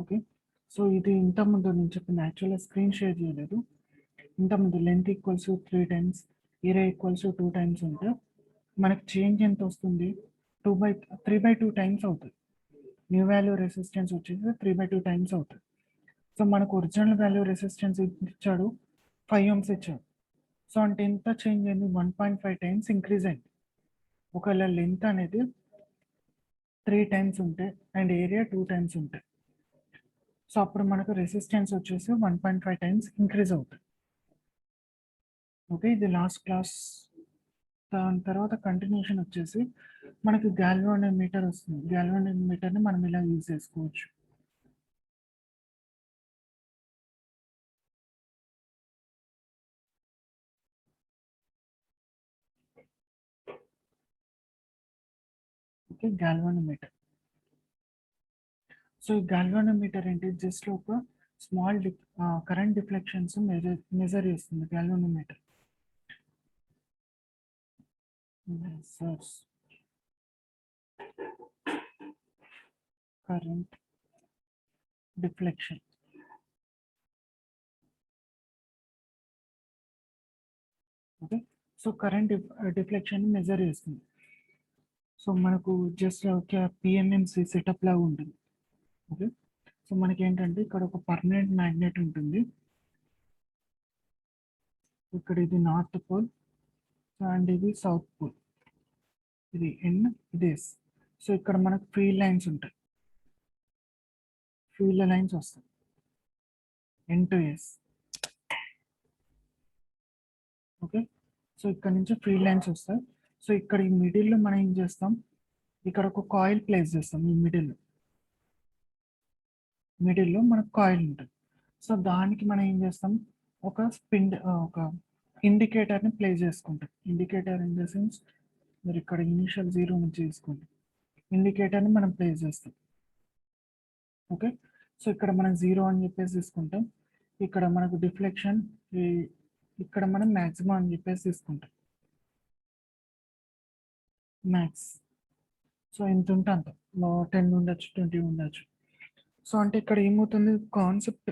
Okay. So ఇది ఇంతకుముందు నేను చెప్పిన యాక్చువల్‌గా స్క్రీన్ షేర్ చేయలేదు. ఇంతకుముందు length equals 3 times, area equals 2 times ఉంటే మనకి చేంజ్ ఎంత వస్తుంది? 3/2 టైమ్స్ అవుతది. న్యూ వాల్యూ రెసిస్టెన్స్ వచ్చేసి 3/2 టైమ్స్ అవుతది. సో మనకు ఒరిజినల్ వాల్యూ రెసిస్టెన్స్ ఇచ్చాడు 5 ఓమ్స్ ఇచ్చాడు. సో అంటే ఎంత చేంజ్ అయింది? 1.5 టైమ్స్ ఇంక్రీజ్ అయింది. ఒకవేళ లెంత్ అనేది 3 టైమ్స్ ఉంటే అండ్ ఏరియా 2 టైమ్స్ ఉంటే, సో అప్పుడు మనకు రెసిస్టెన్స్ వచ్చేసి 1.5 టైమ్స్ ఇంక్రీజ్ అవుతుంది. ఓకే, ఇది లాస్ట్ క్లాస్. దాని తర్వాత కంటిన్యూషన్ వచ్చేసి మనకి గాల్వానోమీటర్ వస్తుంది. గాల్వానోమీటర్ని మనం ఇలా యూజ్ చేసుకోవచ్చు. Okay, galvanometer. సో ఈ గాల్వానోమీటర్ ఏంటి? జస్ట్ ఒక స్మాల్ కరెంట్ డిఫ్లెక్షన్స్ మెజర్ చేస్తుంది galvanometer. Measures current deflection. Okay, so current deflection measure చేస్తుంది. సో మనకు జస్ట్ ఒక పిఎంఎంసి సెటప్ లాగా ఉంటుంది. ఓకే, సో మనకి ఏంటంటే ఇక్కడ ఒక పర్మనెంట్ మ్యాగ్నెట్ ఉంటుంది. ఇక్కడ ఇది నార్త్ పోల్ అండ్ ఇది సౌత్ పోల్. ఇది ఎన్, ఇది ఎస్. సో ఇక్కడ మనకు ఫీల్డ్ లైన్స్ ఉంటాయి. ఫీల్డ్ లైన్స్ వస్తాయి ఎన్ టు ఎస్. ఓకే, సో ఇక్కడ నుంచి ఫీల్డ్ లైన్స్ వస్తాయి. సో ఇక్కడ ఈ మిడిల్లో మనం ఏం చేస్తాం? ఇక్కడ ఒక కాయిల్ ప్లేస్ చేస్తాం. ఈ మిడిల్లో మనకు కాయిల్ ఉంటుంది. సో దానికి మనం ఏం చేస్తాం? ఒక ఇండికేటర్ని ప్లేస్ చేసుకుంటాం. ఇండికేటర్ ఇన్ ద సెన్స్ మీరు ఇక్కడ ఇనిషియల్ 0 నుంచి తీసుకోండి. ఇండికేటర్ని మనం ప్లేస్ చేస్తాం. ఓకే, సో ఇక్కడ మనం 0 అని చెప్పేసి తీసుకుంటాం. ఇక్కడ మనకు డిఫ్లెక్షన్ ఇక్కడ మనం మ్యాక్సిమం అని చెప్పేసి తీసుకుంటాం. మ్యాక్స్. సో ఎంత ఉంటే అంత, 10 ఉండొచ్చు, 20 ఉండొచ్చు. సో అంటే ఇక్కడ ఏమవుతుంది కాన్సెప్ట్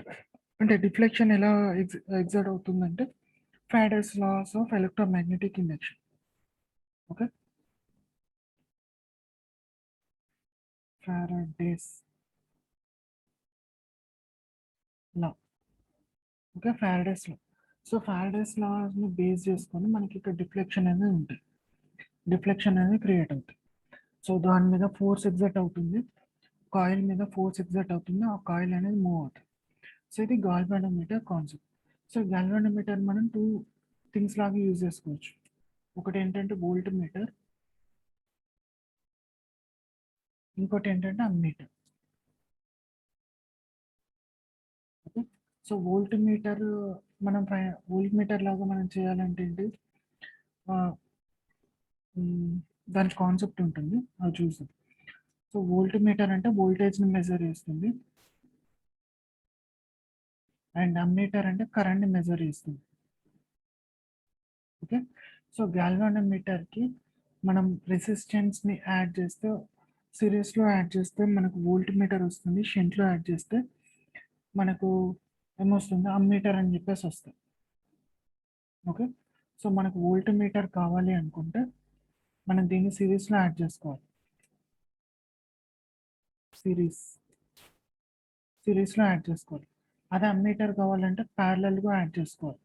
అంటే డిఫ్లెక్షన్ ఎలా ఎగ్జర్ట్ అవుతుందంటే Faraday's laws of electromagnetic induction. Okay, Faraday's law. Okay, Faraday's law. So Faraday's లాని బేస్ చేసుకొని మనకి ఇక్కడ డిఫ్లెక్షన్ అనేది ఉంటుంది. డిఫ్లెక్షన్ అనేది క్రియేట్ అవుతుంది. సో దాని మీద ఫోర్స్ ఎగ్జర్ట్ అవుతుంది, కాయిల్ మీద ఫోర్స్ ఎగ్జర్ట్ అవుతుంది, ఆ కాయిల్ అనేది మూవ్ అవుతుంది. సో ఇది గాల్వానోమీటర్ కాన్సెప్ట్. సో గాల్వానోమీటర్ మనం 2 థింగ్స్ లాగా యూజ్ చేసుకోవచ్చు. ఒకటి ఏంటంటే వోల్ట్ మీటర్, ఇంకోటి ఏంటంటే ammeter. Okay, so volt meter మనం వోల్ట్ మీటర్ లాగా మనం చేయాలంటే ఏంటి? దాని కాన్సెప్ట్ ఉంటుంది, అది చూసాం. సో వోల్ట్ మీటర్ అంటే వోల్టేజ్ని మెజర్ చేస్తుంది అండ్ అమ్మీటర్ అంటే కరెంట్ని మెజర్ చేస్తుంది. ఓకే, సో గాల్వానోమీటర్కి మనం రెసిస్టెన్స్ని యాడ్ చేస్తే, సిరీస్లో యాడ్ చేస్తే మనకు వోల్ట్ మీటర్ వస్తుంది, షంట్లో యాడ్ చేస్తే మనకు ఏమొస్తుంది? అమ్మీటర్ అని చెప్పేసి వస్తుంది. ఓకే, సో మనకు వోల్ట్ మీటర్ కావాలి అనుకుంటే మనం దీన్ని సిరీస్లో యాడ్ చేసుకోవాలి. సిరీస్లో యాడ్ చేసుకోవాలి. అదే అమ్మీటర్ కావాలంటే ప్యారలల్గా యాడ్ చేసుకోవాలి.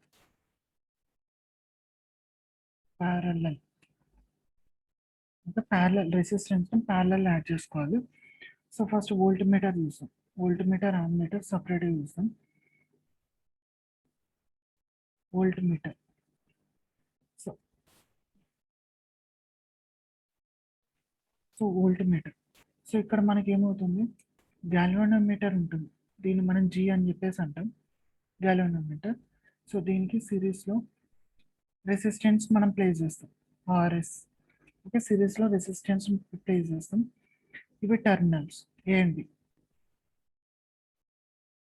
ప్యారలల్ అంటే ప్యారలల్ రెసిస్టెన్స్ని ప్యారలల్ యాడ్ చేసుకోవాలి. సో ఫస్ట్ వోల్ట్ మీటర్ చూస్తాం. వోల్ట్ మీటర్, అమ్మీటర్ సపరేట్గా చూస్తాం. Volt meter. So volt meter. So ఇక్కడ మనకి ఏమవుతుంది? గాల్వానోమీటర్ ఉంటుంది, దీన్ని మనం జీ అని చెప్పేసి అంటాం, గాల్వానోమీటర్. సో దీనికి సిరీస్లో రెసిస్టెన్స్ మనం ప్లేస్ చేస్తాం, ఆర్ఎస్. ఓకే, సిరీస్లో రెసిస్టెన్స్ ప్లేస్ చేస్తాం. ఇవి terminals A and B.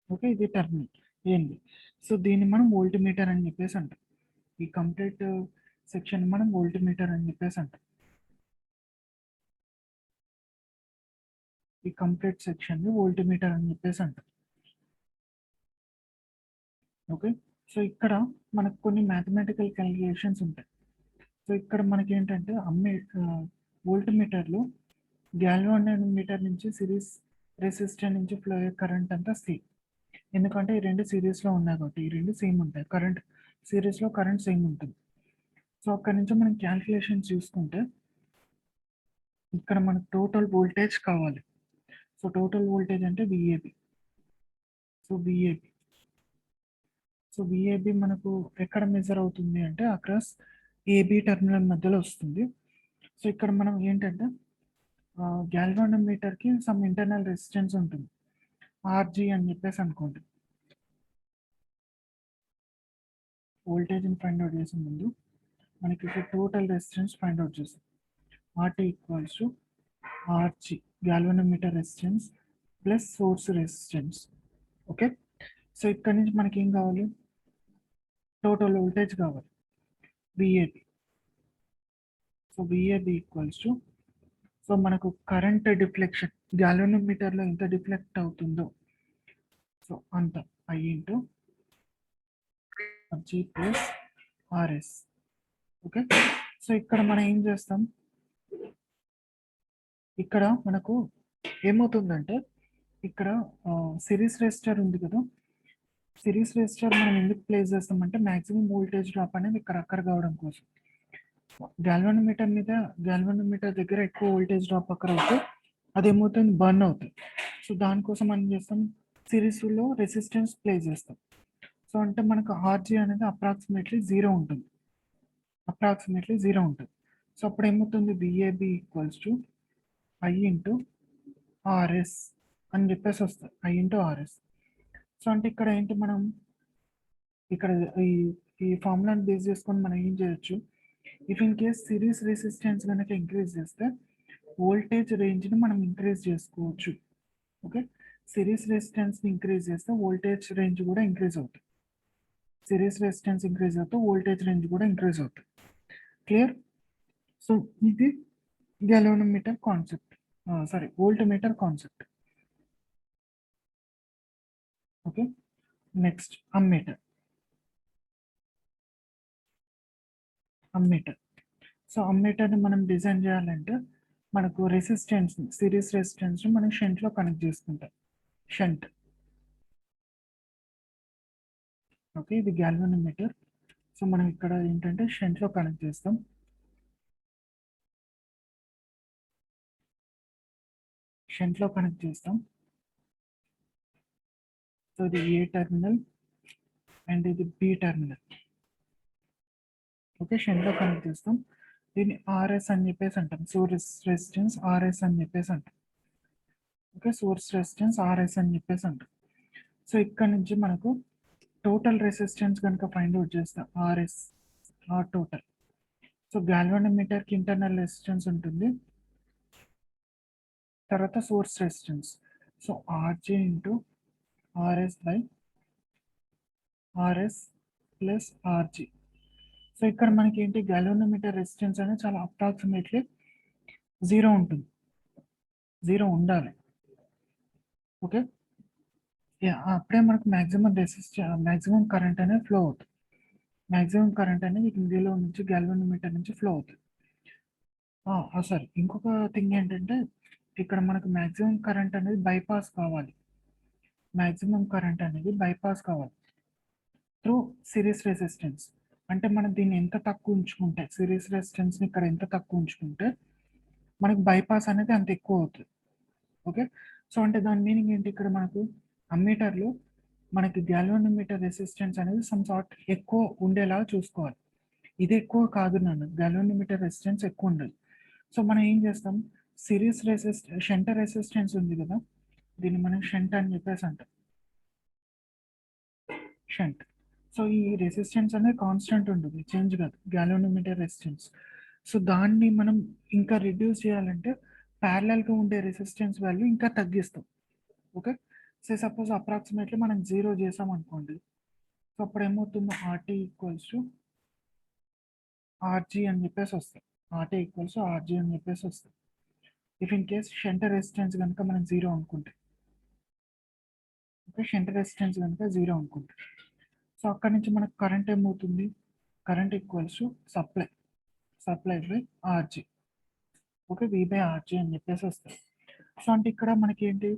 Okay, ఇది terminal A and B. So దీన్ని మనం వోల్ట్ మీటర్ అని చెప్పేసి అంటాం. ఈ కంప్లీట్ సెక్షన్ మనం వోల్ట్ మీటర్ అని చెప్పేసి అంటాం. ఈ కంప్లీట్ సెక్షన్ని వోల్టీమీటర్ అని చెప్పేసి అంటారు. ఓకే, సో ఇక్కడ మనకు కొన్ని మ్యాథమెటికల్ క్యాలిక్యులేషన్స్ ఉంటాయి. సో ఇక్కడ మనకి ఏంటంటే వోల్టీమీటర్లో గ్యాల్వానోమీటర్ నుంచి సిరీస్ రెసిస్టర్ నుంచి ఫ్లో అయ్యే కరెంట్ అంతా సేమ్. ఎందుకంటే ఈ రెండు సిరీస్లో ఉన్నాయి కాబట్టి ఈ రెండు సేమ్ ఉంటాయి. కరెంట్ సిరీస్లో కరెంట్ సేమ్ ఉంటుంది. సో అక్కడ నుంచి మనం క్యాల్కులేషన్ చూసుకుంటే ఇక్కడ మనకు టోటల్ వోల్టేజ్ కావాలి. సో టోటల్ వోల్టేజ్ అంటే విఏబి. సో విఏబి మనకు ఎక్కడ మెజర్ అవుతుంది అంటే అక్రాస్ ఏబి టెర్మినల్ మధ్యలో వస్తుంది. సో ఇక్కడ మనం ఏంటంటే గ్యాల్వానోమీటర్కి సమ్ ఇంటర్నల్ రెసిస్టెన్స్ ఉంటుంది, ఆర్జీ అని చెప్పేసి అనుకోండి. వోల్టేజ్ని ఫైండ్ అవుట్ చేసే ముందు మనకి ఇక్కడ టోటల్ రెసిస్టెన్స్ ఫైండ్ అవుట్ చేస్తాం. RT equals to RG galvanometer resistance plus source resistance. Okay, so ఇక్కడ నుంచి మనకి ఏం కావాలి, టోటల్ వోల్టేజ్ కావాలి VAB. So VAB equals to, so మనకు కరెంట్ డిఫ్లెక్షన్ గ్యాల్వానోమీటర్లో ఎంత డిఫ్లెక్ట్ అవుతుందో సో అంత I into G plus RS. Okay, so ఇక్కడ మనం ఏం చేస్తాం, ఇక్కడ మనకు ఏమవుతుందంటే ఇక్కడ సిరీస్ రెసిస్టర్ ఉంది కదా, సిరీస్ రెసిస్టర్ మనం ఎందుకు ప్లేస్ చేస్తామంటే మ్యాక్సిమం వోల్టేజ్ డ్రాప్ అనేది ఇక్కడ అక్కర్ కావడం కోసం. గ్యాల్వానోమీటర్ దగ్గర ఎక్కువ వోల్టేజ్ డ్రాప్ అక్కర్ అవుతే అదేమవుతుంది, బర్న్ అవుతుంది. సో దానికోసం మనం చేస్తాం, సిరీస్లో రెసిస్టెన్స్ ప్లేస్ చేస్తాం. సో అంటే మనకు ఆర్జీ అనేది అప్రాక్సిమేట్లీ జీరో ఉంటుంది. సో అప్పుడు ఏమవుతుంది, VAB equals to I into RS అని చెప్పేసి వస్తుంది, ఐ ఇంటూ ఆర్ఎస్. సో అంటే ఇక్కడ ఏంటి, మనం ఇక్కడ ఈ ఫార్ములాని బేస్ చేసుకొని మనం ఏం చేయొచ్చు, if in case series resistance కనుక ఇంక్రీజ్ చేస్తే వోల్టేజ్ రేంజ్ని మనం ఇంక్రీజ్ చేసుకోవచ్చు. ఓకే, సిరీస్ రెసిస్టెన్స్ని ఇంక్రీజ్ చేస్తే వోల్టేజ్ రేంజ్ కూడా ఇంక్రీజ్ అవుతుంది. సిరీస్ రెసిస్టెన్స్ ఇంక్రీజ్ అవుతే వోల్టేజ్ రేంజ్ కూడా ఇంక్రీజ్ అవుతుంది. క్లియర్? సో ఇది galvanometer concept, voltmeter concept. Okay, next ammeter. So అమ్మీటర్ని మనం డిజైన్ చేయాలంటే మనకు సిరీస్ రెసిస్టెన్స్ని మనం షంట్లో కనెక్ట్ చేసుకుంటాం. షంట్. ఓకే, ఇది గ్యాల్వానోమీటర్. సో మనం ఇక్కడ ఏంటంటే షంట్లో కనెక్ట్ చేస్తాం. సో ఇది ఏ టెర్మినల్ అండ్ ఇది బి టెర్మినల్. ఓకే, షంట్లో కనెక్ట్ చేస్తాం. దీన్ని ఆర్ఎస్ అని చెప్పేసి అంటాం, సోర్స్ రెసిస్టెన్స్ ఆర్ఎస్ అని చెప్పేసి అంటాం. ఓకే, సోర్స్ రెసిస్టెన్స్ ఆర్ఎస్ అని చెప్పేసి అంటాం. సో ఇక్కడ నుంచి మనకు టోటల్ రెసిస్టెన్స్ కనుక ఫైండ్ అవుట్ చేస్తాం, ఆర్ఎస్ ఆర్ టోటల్. సో గ్యాల్వానోమీటర్కి ఇంటర్నల్ రెసిస్టెన్స్ ఉంటుంది, తర్వాత source resistance. So RJ into RS by RS plus RG. So ఇక్కడ మనకి ఏంటి, గ్యాల్వానోమీటర్ రెసిస్టెన్స్ అనేది చాలా అప్రాక్సిమేట్లీ జీరో ఉంటుంది, జీరో ఉండాలి. ఓకే, అప్పుడే మనకు మ్యాక్సిమం కరెంట్ అనేది ఫ్లో అవుతుంది. మ్యాక్సిమం కరెంట్ అనేది ఇందులో నుంచి గ్యాల్వానోమీటర్ నుంచి ఫ్లో అవుతుంది. సారీ, ఇంకొక థింగ్ ఏంటంటే ఇక్కడ మనకు మ్యాక్సిమం కరెంట్ అనేది బైపాస్ కావాలి. Through series resistance. అంటే మనం దీన్ని ఎంత తక్కువ ఉంచుకుంటే, సిరీస్ రెసిస్టెన్స్ని ఇక్కడ ఎంత తక్కువ ఉంచుకుంటే మనకు బైపాస్ అనేది అంత ఎక్కువ అవుతుంది. ఓకే, సో అంటే దాని మీనింగ్ ఏంటి, ఇక్కడ మనకు అమ్మీటర్లో మనకి గ్యాల్వానోమీటర్ రెసిస్టెన్స్ అనేది సమ్ సార్ట్ ఎక్కువ ఉండేలా చూసుకోవాలి. ఇది ఎక్కువ కాదు నాన్న, గ్యాల్వానోమీటర్ రెసిస్టెన్స్ ఎక్కువ ఉండాలి. సో మనం ఏం చేస్తాం, షంట్ రెసిస్టెన్స్ ఉంది కదా, దీన్ని మనం షంట్ అని చెప్పేసి అంటాం, షంట్. సో ఈ రెసిస్టెన్స్ అనేది కాన్స్టెంట్ ఉంటుంది, చేంజ్ కాదు, గ్యాల్వానోమీటర్ రెసిస్టెన్స్. సో దాన్ని మనం ఇంకా రిడ్యూస్ చేయాలంటే ప్యారలల్గా ఉండే రెసిస్టెన్స్ వాల్యూ ఇంకా తగ్గిస్తాం. ఓకే, సో సపోజ్ అప్రాక్సిమేట్లీ మనం 0 చేసాం అనుకోండి, సో అప్పుడు ఏమవుతుందో ఆర్టీ ఈక్వల్స్ టు ఆర్జీ అని చెప్పేసి వస్తుంది. If in case shunt resistance కనుక మనం 0 అనుకుంటే, ఓకే, షంట్ రెసిస్టెన్స్ కనుక 0 అనుకుంటే, సో అక్కడ నుంచి మనకు కరెంట్ ఏమవుతుంది, current equals supply by RG, okay, V by RG అని చెప్పేసి వస్తుంది. సో అంటే ఇక్కడ మనకి ఏంటి,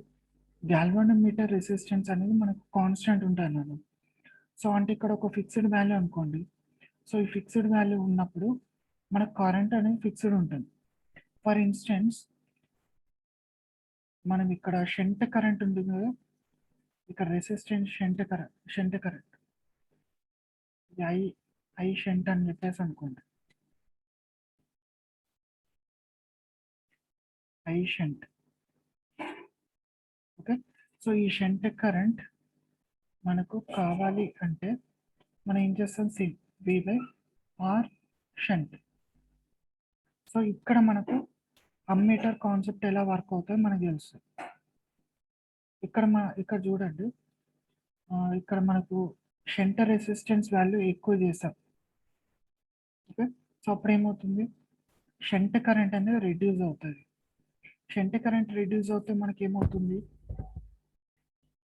గ్యాల్వానోమీటర్ రెసిస్టెన్స్ అనేది మనకు కాన్స్టెంట్ ఉంటుంది అన్నాను. సో అంటే ఇక్కడ ఒక ఫిక్స్డ్ వాల్యూ అనుకోండి. సో ఈ ఫిక్స్డ్ వాల్యూ ఉన్నప్పుడు మనకు కరెంట్ అనేది ఫిక్స్డ్ ఉంటుంది. ఫర్ ఇన్స్టెన్స్ మనం ఇక్కడ షంట్ కరెంట్ ఉంటుంది కదా, ఇక్కడ resistance shunt current I shunt అని చెప్పేసి అనుకోండి, ఐ షంట్, ఓకే. సో ఈ షంట్ కరెంట్ మనకు కావాలి అంటే మనం ఏం చేస్తాం, C V by R shunt. So ఇక్కడ మనకు అమ్మీటర్ కాన్సెప్ట్ ఎలా వర్క్ అవుతుందో మనకు తెలుస్తుంది. ఇక్కడ చూడండి, ఇక్కడ మనకు షంట్ రెసిస్టెన్స్ వాల్యూ ఎక్కువ చేసాం, ఓకే. సో అప్పుడు ఏమవుతుంది, షంట్ కరెంట్ అనేది రిడ్యూస్ అవుతుంది. షంట్ కరెంట్ రిడ్యూస్ అవుతే మనకి ఏమవుతుంది,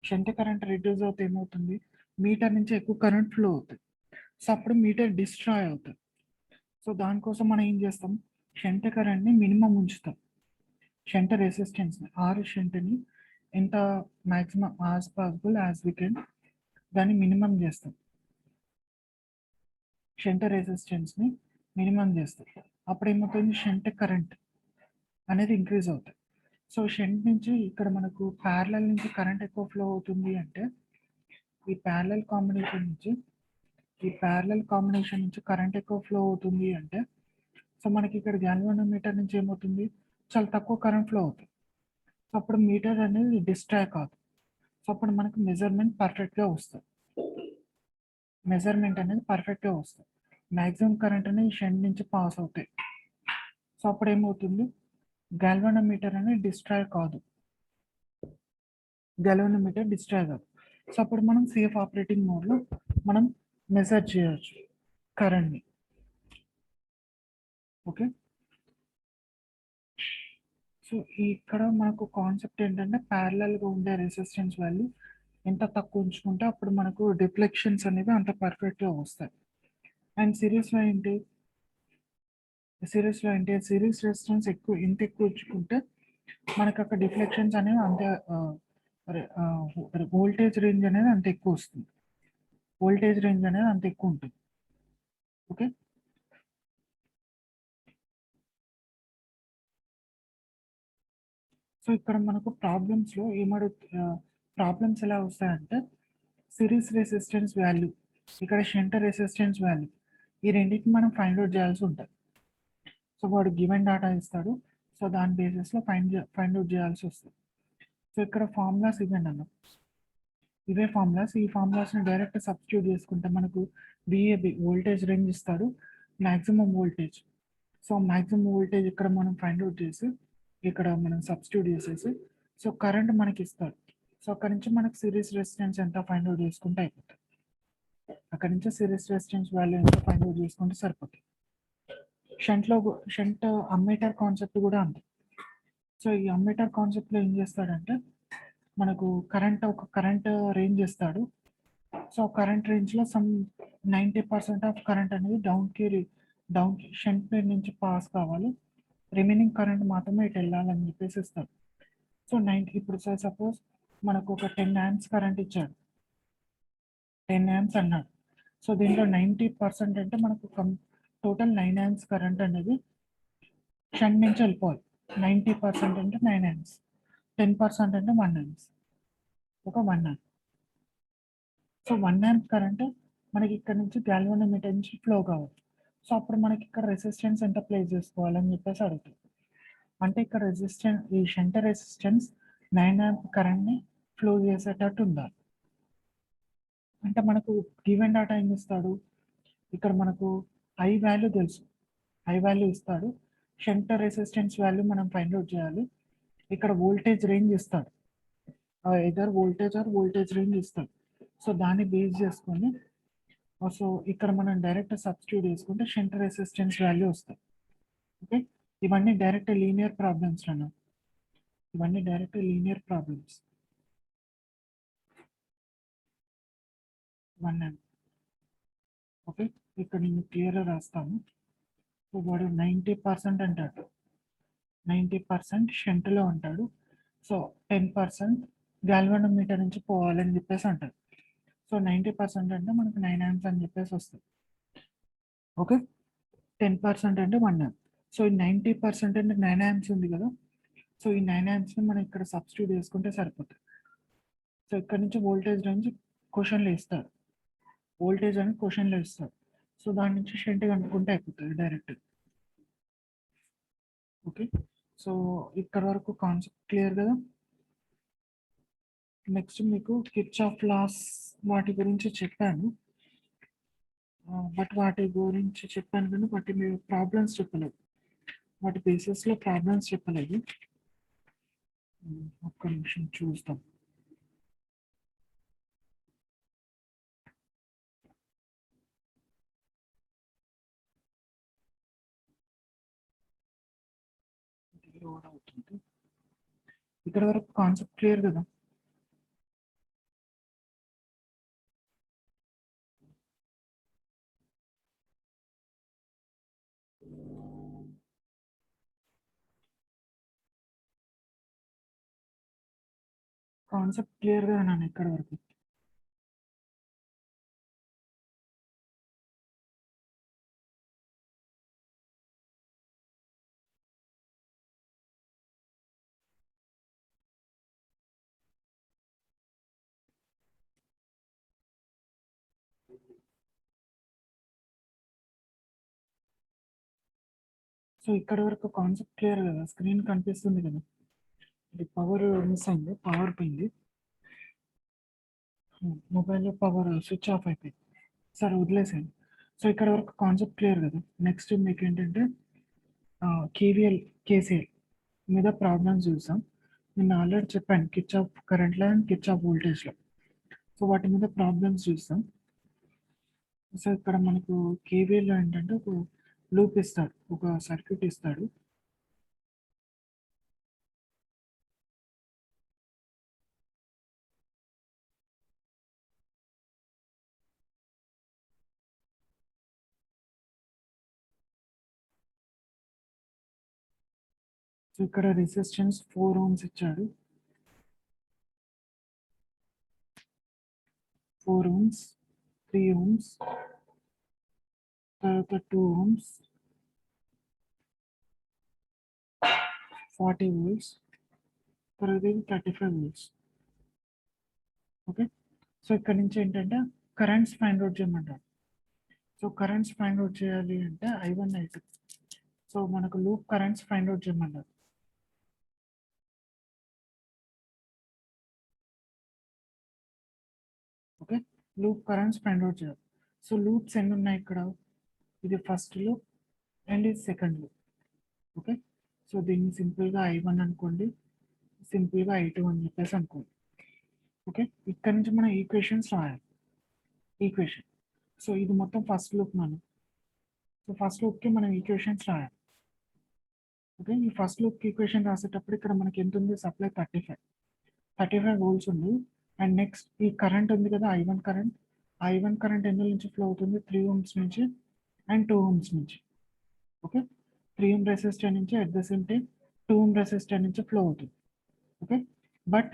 షంట్ కరెంట్ రిడ్యూస్ అవుతే ఏమవుతుంది, మీటర్ నుంచి ఎక్కువ కరెంట్ ఫ్లో అవుతుంది. సో అప్పుడు మీటర్ డిస్ట్రాయ్ అవుతుంది. సో దానికోసం మనం ఏం చేస్తాం, షంట్ కరెంట్ని మినిమం ఉంచుతాం, షంట్ రెసిస్టెన్స్ని ఆర్ షంట్ని ఎంత maximum as possible as we can దాన్ని మినిమం చేస్తాం, షంట్ రెసిస్టెన్స్ని మినిమం చేస్తాం. అప్పుడు ఏమవుతుంది, షంట్ కరెంట్ అనేది ఇంక్రీజ్ అవుతుంది. సో షంట్ నుంచి ఇక్కడ మనకు ప్యారలల్ నుంచి కరెంట్ ఎక్కువ ఫ్లో అవుతుంది అంటే ఈ ప్యారలల్ కాంబినేషన్ నుంచి కరెంట్ ఎక్కువ ఫ్లో అవుతుంది అంటే, సో మనకి ఇక్కడ గ్యాల్వానోమీటర్ నుంచి ఏమవుతుంది, చాలా తక్కువ కరెంట్ ఫ్లో అవుతుంది. సో అప్పుడు మీటర్ అనేది డిస్ట్రాయ్ కాదు. సో అప్పుడు మనకు మెజర్మెంట్ పర్ఫెక్ట్గా వస్తుంది, మ్యాక్సిమం కరెంట్ అనేది షంట్ నుంచి పాస్ అవుతాయి. సో అప్పుడు ఏమవుతుంది, గ్యాల్వానోమీటర్ అనేది డిస్ట్రాయ్ కాదు. సో అప్పుడు మనం సేఫ్ ఆపరేటింగ్ మోడ్లో మనం మెజర్ చేయొచ్చు కరెంట్ని, ఓకే. సో ఇక్కడ మనకు కాన్సెప్ట్ ఏంటంటే ప్యారలల్గా ఉండే రెసిస్టెన్స్ వాల్యూ ఎంత తక్కువ ఉంచుకుంటే అప్పుడు మనకు డిఫ్లెక్షన్స్ అనేవి అంత పర్ఫెక్ట్గా వస్తాయి. అండ్ సిరీస్లో ఏంటి, సిరీస్ రెసిస్టెన్స్ ఎంత ఎక్కువ ఉంచుకుంటే మనకు అక్కడ డిఫ్లెక్షన్స్ అనేవి అంతే, వోల్టేజ్ రేంజ్ అనేది అంత ఎక్కువ వస్తుంది, ఉంటుంది, ఓకే. సో ఇక్కడ మనకు ప్రాబ్లమ్స్లో ప్రాబ్లమ్స్ ఎలా వస్తాయంటే, సిరీస్ రెసిస్టెన్స్ వాల్యూ, ఇక్కడ షంట్ రెసిస్టెన్స్ వాల్యూ, ఈ రెండింటిని మనం ఫైండ్ అవుట్ చేయాల్సి ఉంటుంది. సో వాడు గివెన్ డేటా ఇస్తాడు, సో దాని బేసిస్లో ఫైండ్ అవుట్ చేయాల్సి వస్తుంది. సో ఇక్కడ ఫార్ములాస్ ఇవ్వండి అన్న, ఇవే ఫార్ములాస్, ఈ ఫార్ములాస్ని డైరెక్ట్ సబ్స్టిట్యూట్ చేసుకుంటే మనకు విఏబి వోల్టేజ్ రేంజ్ ఇస్తాడు, maximum voltage. So maximum voltage ఇక్కడ మనం ఫైండ్ అవుట్ చేసి ఇక్కడ మనం సబ్స్టిట్యూట్ చేసేసి, సో కరెంట్ మనకి ఇస్తాడు. సో అక్కడ నుంచి మనకు సిరీస్ రెసిస్టెన్స్ ఎంత ఫైండ్ అవుట్ చేసుకుంటే అయిపోతుంది, అక్కడ నుంచి సిరీస్ రెసిస్టెన్స్ వాల్యూ ఎంత ఫైండ్ అవుట్ చేసుకుంటే సరిపోతుంది. షంట్ అమ్మీటర్ కాన్సెప్ట్ కూడా అంతే. సో ఈ అమ్మీటర్ కాన్సెప్ట్లో ఏం చేస్తాడంటే మనకు ఒక కరెంట్ రేంజ్ ఇస్తాడు. సో కరెంట్ రేంజ్లో సమ్ 90% ఆఫ్ కరెంట్ అనేది డౌన్కి షంట్ నుంచి పాస్ కావాలి, రిమైనింగ్ కరెంట్ మాత్రమే ఇటు వెళ్ళాలని చెప్పేసి ఇస్తాడు. సో ఇప్పుడు సపోజ్ మనకు ఒక 10 amps కరెంట్ ఇచ్చాడు, 10 amps అన్నాడు. సో దీంట్లో 90% అంటే మనకు టోటల్ 9 amps కరెంట్ అనేది షంట్ నుంచి వెళ్ళిపోవాలి. 90% అంటే 9 amps, 10% అంటే 1 amps, ఒక 1 amp. సో 1 amp కరెంట్ మనకి ఇక్కడ నుంచి గ్యాల్వానోమీటర్ నుంచి ఫ్లో కావాలి. సో అప్పుడు మనకి ఇక్కడ రెసిస్టెన్స్ ఎంత ప్లేస్ చేసుకోవాలని చెప్పేసి అడుగుతుంది. అంటే ఇక్కడ ఈ షంట్ రెసిస్టెన్స్ 9 amp కరెంట్ని ఫ్లో చేసేటట్టు ఉండాలి. అంటే మనకు గివెన్ డేటా ఏం ఇస్తాడు, ఇక్కడ మనకు ఐ వాల్యూ తెలుసు, ఐ వాల్యూ ఇస్తాడు, షంట్ రెసిస్టెన్స్ వాల్యూ మనం ఫైండ్ అవుట్ చేయాలి. ఇక్కడ వోల్టేజ్ రేంజ్ ఇస్తాడు, ఎదర్ వోల్టేజ్ రేంజ్ ఇస్తాడు. సో దాన్ని బేస్ చేసుకొని సో ఇక్కడ మనం డైరెక్ట్ సబ్స్టిట్యూట్ చేసుకుంటే షంట్ రెసిస్టెన్స్ వాల్యూ వస్తుంది, ఓకే. ఇవన్నీ డైరెక్ట్ లీనియర్ ప్రాబ్లమ్స్ అన్నాం. ఇవన్నీ డైరెక్ట్ లీనియర్ ప్రాబ్లమ్స్. 1 ఓకే. ఇక్కడ నేను క్లియర్గా రాస్తాను. సో వాడు 90% అంటాడు, 90% షంట్లో ఉంటాడు. సో 10% గాల్వానోమీటర్ నుంచి పోవాలని చెప్పేసి అంటాడు. సో 90% అంటే మనకు 9 amps అని చెప్పేసి వస్తుంది. ఓకే. 10% అంటే 1 amp. సో ఈ 90% అంటే 9 amps ఉంది కదా. సో ఈ 9 ampsని మనం ఇక్కడ సబ్స్టిట్యూట్ చేసుకుంటే సరిపోతుంది. సో ఇక్కడ నుంచి వోల్టేజ్ రేంజ్ క్వశ్చన్లో ఇస్తారు, వోల్టేజ్ అని క్వశ్చన్లో ఇస్తారు. సో దాని నుంచి షంట్ కనుక్కుంటే అయిపోతుంది డైరెక్ట్. ఓకే. సో ఇక్కడ వరకు కాన్సెప్ట్ క్లియర్ కదా. నెక్స్ట్ మీకు కిర్చాఫ్ లాస్ వాటి గురించి చెప్పాను, బట్ వాటి గురించి చెప్పాను కానీ వాటి మీరు ప్రాబ్లమ్స్ చెప్పలేదు, వాటి బేసిస్లో ప్రాబ్లమ్స్ చెప్పలేదు. ఒక్క నిమిషం చూస్తాం. లోడ్ అవుతుంది. ఇక్కడ వరకు కాన్సెప్ట్ క్లియర్ కదా. కాన్సెప్ట్ క్లియర్ గా అన్నాను ఇక్కడ వరకు. సో ఇక్కడ వరకు కాన్సెప్ట్ క్లియర్ కదా, స్క్రీన్ కనిపిస్తుంది కదా. ఇది పవర్ మిస్ అయింది, పవర్ పోయింది, మొబైల్లో పవర్ స్విచ్ ఆఫ్ అయిపోయింది. సరే వదిలేసాను. సో ఇక్కడ వరకు కాన్సెప్ట్ క్లియర్ కదా. నెక్స్ట్ మీకు ఏంటంటే కేవీఎల్ కేసీఎల్ మీద ప్రాబ్లమ్స్ చూసాం. నేను ఆల్రెడీ చెప్పాను కిర్చాఫ్ కరెంట్లో అండ్ కిర్చాఫ్ వోల్టేజ్లో. సో వాటి మీద ప్రాబ్లమ్స్ చూస్తాం. సో ఇక్కడ మనకు కేవీఎల్లో ఏంటంటే ఒక లూప్ ఇస్తాడు, ఒక సర్క్యూట్ ఇస్తాడు. సో ఇక్కడ రెసిస్టెన్స్ 4 ohms ఇచ్చాడు, 4 ohms, 3 ohms, తర్వాత 2 ohms, 40 volts, తర్వాత ఇది 35 volts. ఓకే. సో ఇక్కడ నుంచి ఏంటంటే కరెంట్స్ ఫైండ్ అవుట్ చేయమంటారు. సో కరెంట్స్ ఫైండ్ అవుట్ చేయాలి అంటే I1 I2. సో మనకు లూప్ కరెంట్స్ ఫైండ్ అవుట్ చేయమంటారు. Okay. Loop currents find out చేయాలి. సో లూప్స్ ఎన్ని ఉన్నాయి ఇక్కడ, ఇది ఫస్ట్ లూప్ అండ్ ఇది సెకండ్ లూప్. ఓకే. సో దీన్ని సింపుల్గా I1 అనుకోండి, సింపుల్గా I2 అని చెప్పేసి అనుకోండి. ఓకే. ఇక్కడ నుంచి మనం ఈక్వేషన్స్ రాయాలి, ఈక్వేషన్. సో ఇది మొత్తం ఫస్ట్ లూప్ మనం. సో ఫస్ట్ లూప్కి మనం ఈక్వేషన్స్ రాయాలి. ఓకే. ఈ ఫస్ట్ లూప్కి ఈక్వేషన్ రాసేటప్పుడు ఇక్కడ మనకి ఎంత ఉంది, సప్లై 35 వోల్ట్స్ ఉంది. అండ్ నెక్స్ట్ ఈ కరెంట్ ఉంది కదా I1 కరెంట్, I1 కరెంట్ ఎందులో నుంచి ఫ్లో అవుతుంది, 3 ohms నుంచి అండ్ 2 ohms నుంచి. ఓకే. 3 ohm రెసిస్టర్ నుంచి at the same time 2 ohm resistor నుంచి ఫ్లో అవుతుంది. ఓకే. బట్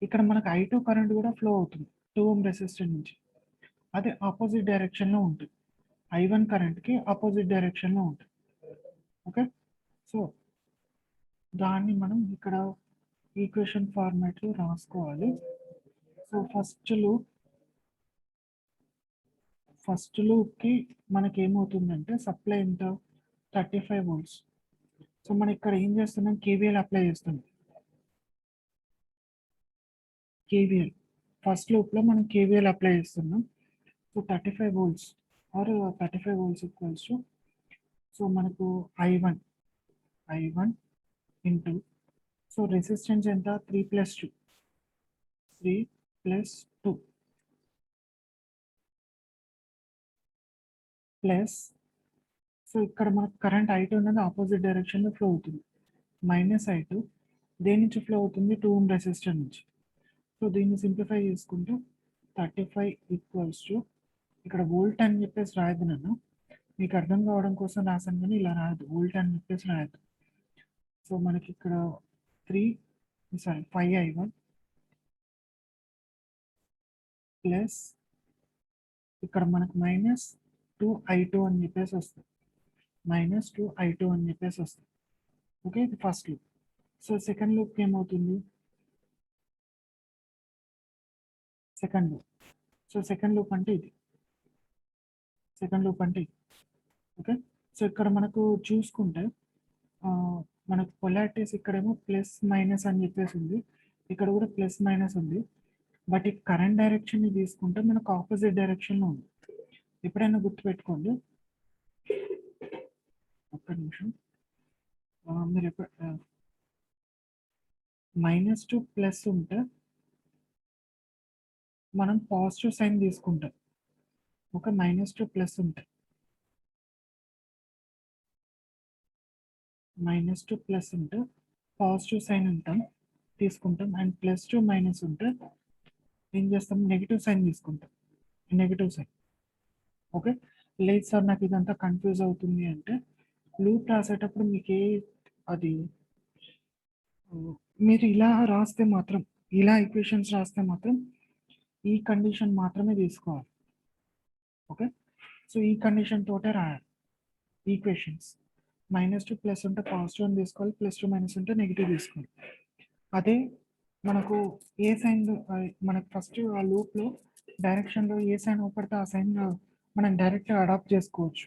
ఇక్కడ మనకు I2 కరెంట్ కూడా ఫ్లో అవుతుంది 2 ohm రెసిస్టర్ నుంచి, అది ఆపోజిట్ డైరెక్షన్లో ఉంటుంది, I1 కరెంట్కి ఆపోజిట్ డైరెక్షన్లో ఉంటుంది. ఓకే. సో దాన్ని మనం ఇక్కడ ఈక్వేషన్ ఫార్మాట్లో రాసుకోవాలి. సో ఫస్ట్ లూప్కి మనకి ఏమవుతుందంటే సప్లై ఎంత, 35 volts. సో మనం ఇక్కడ ఏం చేస్తున్నాం, కేవీఎల్ అప్లై చేస్తున్నాం. కేవీఎల్ ఫస్ట్ లూప్లో మనం కేవీఎల్ అప్లై చేస్తున్నాం. So 35 volts or 35 volts equals to, so మనకు I1 ఇంటూ, సో రెసిస్టెన్స్ ఎంత, 3 + 2 ప్లస్, సో ఇక్కడ మనకు కరెంట్ I2 అనేది ఆపోజిట్ డైరెక్షన్లో ఫ్లో అవుతుంది, మైనస్ I2 దేని నుంచి ఫ్లో అవుతుంది? 2 ఓం రెసిస్టర్ నుంచి. సో దీన్ని సింప్లిఫై చేసుకుంటే 35 ఈక్వల్స్ టు ఇక్కడ వోల్ట్ అని చెప్పేసి రాయదు నన్ను, మీకు అర్థం కావడం కోసం రాసాను కానీ ఇలా రాయదు, వోల్ట్ అని చెప్పేసి రాయదు. సో మనకి ఇక్కడ 5I1 ప్లస్ ఇక్కడ మనకు -2I2 అని చెప్పేసి వస్తుంది, -2I2 అని చెప్పేసి వస్తుంది. ఓకే, ఇది ఫస్ట్ లూప్. సో సెకండ్ లూప్కి ఏమవుతుంది? Second loop. So second loop అంటే ఇది, సెకండ్ లూప్ అంటే ఇది. ఓకే, సో ఇక్కడ మనకు చూసుకుంటే మనకు పొలారిటీస్ ఇక్కడేమో ప్లస్ మైనస్ అని చెప్పేసి ఉంది, ఇక్కడ కూడా ప్లస్ మైనస్ ఉంది. బట్ ఈ కరెంట్ డైరెక్షన్ని తీసుకుంటే మనకు ఆపోజిట్ డైరెక్షన్లో ఉంది. ఎప్పుడైనా గుర్తుపెట్టుకోండి, ఒక్క నిమిషం. మీరు ఎప్పుడు -2 ప్లస్ ఉంటే మనం పాజిటివ్ సైన్ తీసుకుంటాం. ఒక -2 ప్లస్ ఉంటే, -2 ప్లస్ ఉంటే పాజిటివ్ సైన్ తీసుకుంటాం. అండ్ +2 మైనస్ ఉంటే ఏం చేస్తాం? నెగిటివ్ సైన్ తీసుకుంటాం, నెగిటివ్ సైన్. ఓకే, లేదు సార్ నాకు ఇదంతా కన్ఫ్యూజ్ అవుతుంది అంటే లూప్ రాసేటప్పుడు మీకు అది మీరు ఇలా రాస్తే మాత్రం, ఇలా ఈక్వేషన్స్ రాస్తే మాత్రం ఈ కండిషన్ మాత్రమే తీసుకోవాలి. ఓకే, సో ఈ కండిషన్ తోటే రాయాలి ఈక్వేషన్స్. -2 ప్లస్ ఉంటే పాజిటివ్ అని తీసుకోవాలి, +2 మైనస్ ఉంటే నెగిటివ్ తీసుకోవాలి. అదే మనకు ఏ సైన్, మనకు ఫస్ట్ ఆ లూప్లో డైరెక్షన్లో ఏ సైన్ పడితే ఆ సైన్ మనం డైరెక్ట్గా అడాప్ట్ చేసుకోవచ్చు.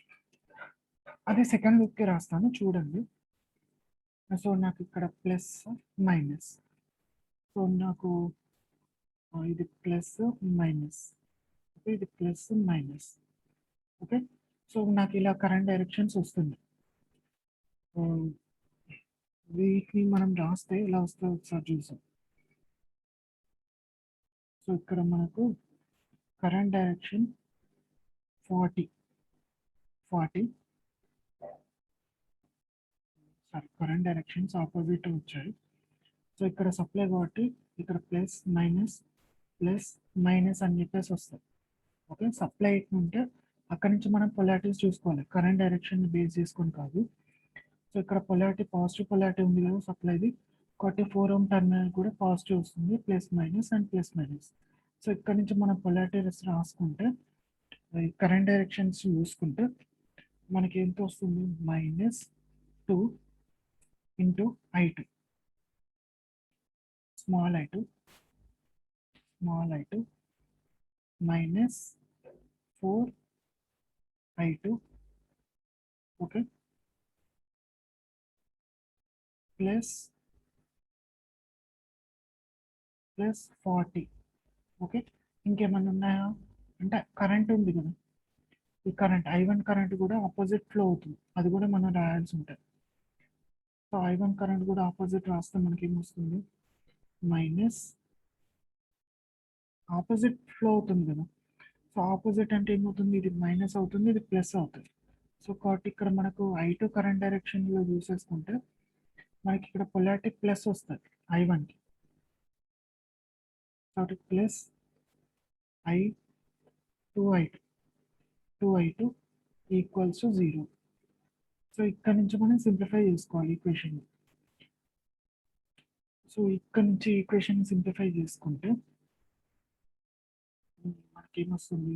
అదే సెకండ్ లూప్కి రాస్తాను చూడండి. సో నాకు ఇక్కడ ప్లస్ మైనస్, సో నాకు ఇది ప్లస్ మైనస్, ఓకే, ఇది ప్లస్ మైనస్. ఓకే, సో నాకు ఇలా కరెంట్ డైరెక్షన్స్ వస్తుంది. వీటిని మనం రాస్తే ఎలా వస్తుందో ఒకసారి చూసాం. సో ఇక్కడ మనకు current direction 40 current directions opposite వచ్చాయి. సో ఇక్కడ సప్లై కాబట్టి ఇక్కడ ప్లస్ మైనస్ అని చెప్పేసి వస్తుంది. ఓకే, సప్లై ఉంటే అక్కడ నుంచి మనం పొలారిటీస్ చూసుకోవాలి, కరెంట్ డైరెక్షన్ బేస్ చేసుకొని కాదు. సో ఇక్కడ పొలారిటీ, పాజిటివ్ పొలారిటీ ఉంది కదా సప్లైది, కాబట్టి 4 ఓం టర్మినల్ కూడా పాజిటివ్ వస్తుంది, ప్లస్ మైనస్. సో ఇక్కడ నుంచి మనం పొలారిటీ రాసుకుంటే కరెంట్ డైరెక్షన్స్ చూసుకుంటే మనకి ఎంత వస్తుంది? -2 into I2, small I2 -4I2, okay, plus 40. Okay, ఇంకేమన్నా ఉన్నాయా అంటే కరెంట్ ఉంది కదా, ఈ కరెంట్ I1 కరెంట్ కూడా ఆపోజిట్ ఫ్లో అవుతుంది, అది కూడా మనం రాయాల్సి ఉంటుంది. సో I1 కరెంట్ కూడా ఆపోజిట్ రాస్తే మనకి ఏమొస్తుంది? మైనస్, ఆపోజిట్ ఫ్లో అవుతుంది కదా, సో ఆపోజిట్ అంటే ఏమవుతుంది? ఇది మైనస్ అవుతుంది, ఇది ప్లస్ అవుతుంది. సో కాబట్టి ఇక్కడ మనకు I2 కరెంట్ డైరెక్షన్లో చూసేసుకుంటే మనకి ఇక్కడ పొలారిటీ ప్లస్ వస్తుంది I1కి, కాబట్టి plus I2 equals to 0. So ఇక్కడ నుంచి మనం సింప్లిఫై చేసుకోవాలి ఈక్వేషన్. సో ఇక్కడ నుంచి ఈక్వేషన్ సింప్లిఫై చేసుకుంటే మనకి ఏమొస్తుంది?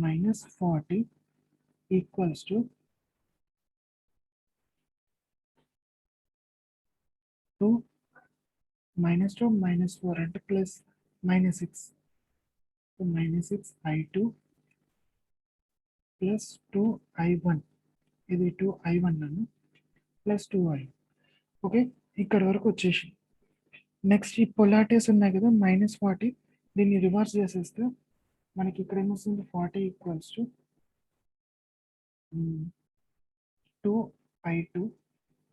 -40 ఈక్వల్స్ టు 2 -2 -4 అంటే plus -6. So -6 I2 plus 2I1, ఇది 2I1 అను ప్లస్ 2I. ఓకే, ఇక్కడ వరకు వచ్చేసి నెక్స్ట్ ఈ పొలారిటీస్ ఉన్నాయి కదా -40, దీన్ని రివర్స్ చేసేస్తే మనకి ఇక్కడ ఏమొస్తుంది? 40 equals to 2I2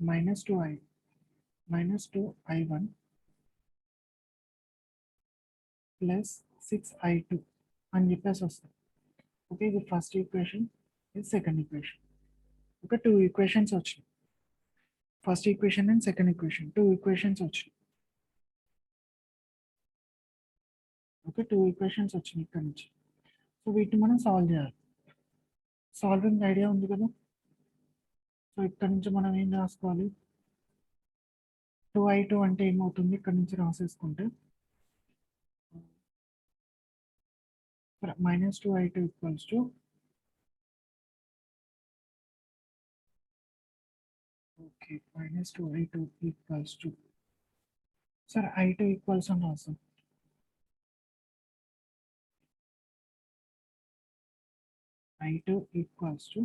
-2I1 plus 6I2 అని చెప్పేసి వస్తుంది. ఓకే, ఇది ఫస్ట్ ఈక్వేషన్, ఇది second equation. Okay, two equations వచ్చినాయి. First equation and second equation, two equations వచ్చినాయి. ఓకే, టూ ఈక్వేషన్స్ వచ్చినాయి ఇక్కడ నుంచి. సో వీటిని మనం సాల్వ్ చేయాలి. సాల్వింగ్ ఐడియా ఉంది కదా. సో ఇక్కడ నుంచి మనం ఏం రాసుకోవాలి, 2i2 అంటే ఏమవుతుంది ఇక్కడ నుంచి రాసేసుకుంటే -2i2 equals to okay -2i2 equals to sir i2 equals అని రాస్తాం. i2 equals to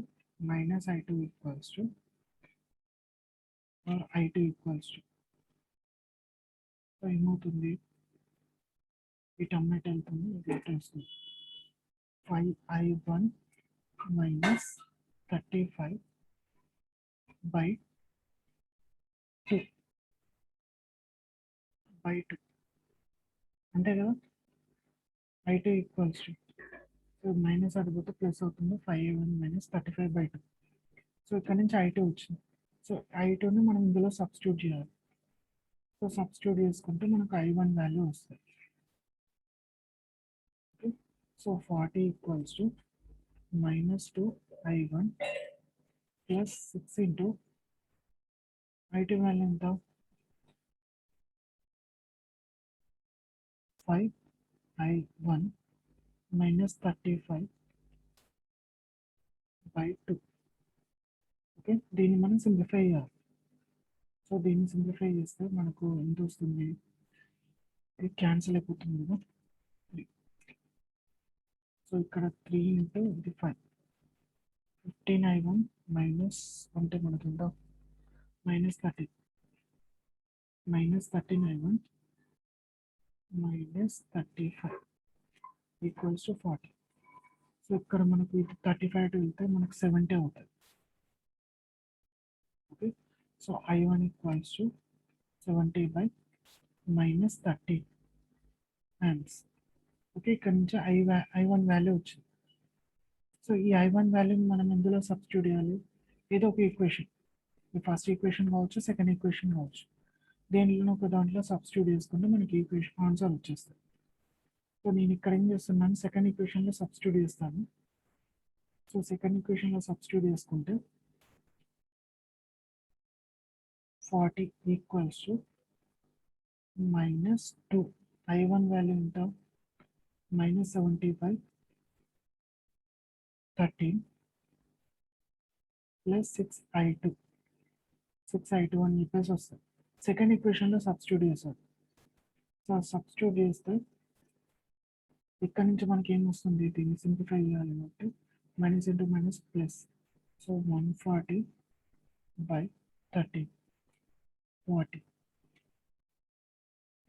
-i2 equals to or i2 equals to so ఏమవుతుంది, ఈ టర్మ్ వెళ్తుంది, ఇది ఎటు వస్తుంది, 5i1 minus 35 by 2 అంతే కదా. i2 equals to so minus అడిగితే ప్లస్ అవుతుంది, 5i1 minus 35/2. సో ఇక్కడ నుంచి i2 వచ్చింది. సో i2ని మనం ఇందులో సబ్స్టిట్యూట్ చేయాలి. సో సబ్స్టిట్యూట్ చేసుకుంటే మనకు i1 వాల్యూ వస్తుంది. Okay, so 40 equals to -2i1 plus 6 into i2 value ఎంత, 5i1 minus 35/2. ఓకే, దీన్ని మనం సింప్లిఫై చేయాలి. సో దీన్ని సింప్లిఫై చేస్తే మనకు ఎంత వస్తుంది, ఇది క్యాన్సిల్ అయిపోతుంది కదా. సో ఇక్కడ 3 ఇంటూ ఇది 5, 15i1 మైనస్ అంటే మనకు ఎంత, -13 -13i1 minus 35 equals to 40. So ఇక్కడ మనకు ఇది 35 వెళ్తే మనకు 70 అవుతుంది. Okay, so i1 equals to 70/-13 amps. Okay, ఇక్కడ నుంచి i1 వాల్యూ వచ్చింది. సో ఈ i1 వాల్యూని మనం ఎందులో సబ్స్టిట్యూట్ చేయాలి, ఏదో ఒక ఈక్వేషన్, ఫస్ట్ ఈక్వేషన్ కావచ్చు, సెకండ్ ఈక్వేషన్ కావచ్చు, దేనిలో ఒక దాంట్లో సబ్స్టిట్యూట్ చేసుకుంటే మనకి ఈక్వేషన్ ఆన్సర్ వచ్చేస్తుంది. సో నేను ఇక్కడ ఏం చేస్తున్నాను, సెకండ్ ఈక్వేషన్లో సబ్స్టిట్యూట్ చేస్తాను. సో సెకండ్ ఈక్వేషన్లో సబ్స్టిట్యూట్ చేసుకుంటే 40 ఈక్వల్స్ టు -2 i1 వాల్యూ ఎంత, -70/13 ప్లస్ 6i2 అని చెప్పేసి వస్తుంది. సెకండ్ ఈక్వేషన్లో సబ్స్టిట్యూట్ చేస్తారు. సో సబ్స్టిట్యూట్ చేస్తే ఇక్కడ నుంచి మనకి ఏం వస్తుంది, దీన్ని సింప్లిఫై చేయాలి అంటే minus into minus plus. So 140/13 40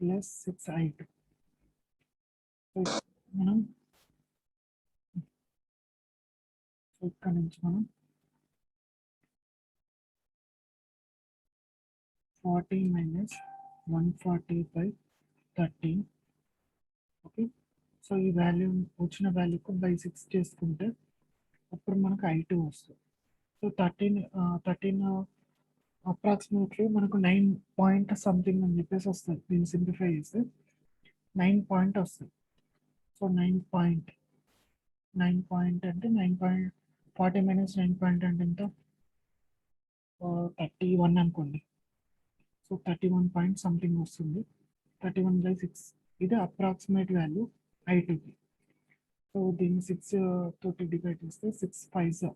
plus 6i2. So మనం ఇక్కడ నుంచి మనం 40 minus 140/13. ఓకే, సో ఈ వాల్యూ వచ్చిన వాల్యూకు బై 6 చేసుకుంటే అప్పుడు మనకు i2 వస్తుంది. సో 13 అప్రాక్సిమేట్లీ మనకు 9 పాయింట్ సంథింగ్ అని చెప్పేసి వస్తుంది. దీన్ని సింప్లిఫై చేస్తే 9 పాయింట్ వస్తుంది. సో 9 పాయింట్ అంటే 40 minus 9 పాయింట్ అంటే ఎంత, 31 అనుకోండి. సో 31 పాయింట్ సంథింగ్ వస్తుంది, 31/6. ఇది అప్రాక్సిమేట్ వాల్యూ i2కి. సో దీన్ని 6 తోటి డివైడ్ చేస్తే 6 5.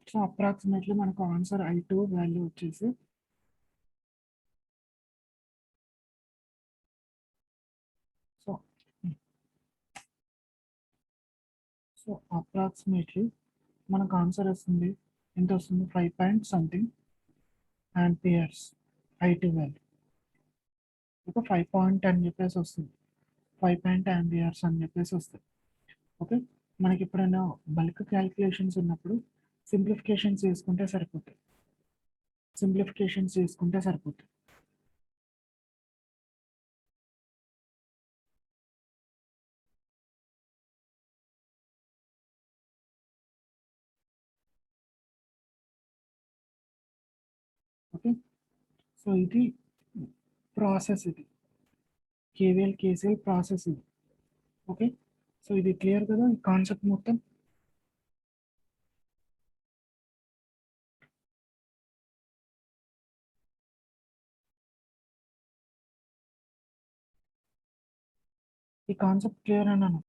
సో అప్రాక్సిమేట్లీ మనకు ఆన్సర్ i2 వాల్యూ వచ్చేసి సో అప్రాక్సిమేట్లీ మనకు ఆన్సర్ వస్తుంది, ఎంత వస్తుంది, 5 point something amperes i2 value. ఒక 5 పాయింట్ అని చెప్పేసి వస్తుంది, 5 పాయింట్ ఆంపియర్స్ అని చెప్పేసి వస్తుంది. ఓకే, మనకి ఎప్పుడైనా బల్క్ క్యాలిక్యులేషన్స్ ఉన్నప్పుడు సింప్లిఫికేషన్స్ చేసుకుంటే సరిపోతుంది. ఓకే. సో ఇది ప్రాసెస్ ఇది. కేవీఎల్, కేసీఎల్ ప్రాసెస్ ఇది. ఓకే. సో ఇది క్లియర్ కదా ఈ కాన్సెప్ట్ మొత్తం? ఈ కాన్సెప్ట్ క్లియర్ అన్నాను.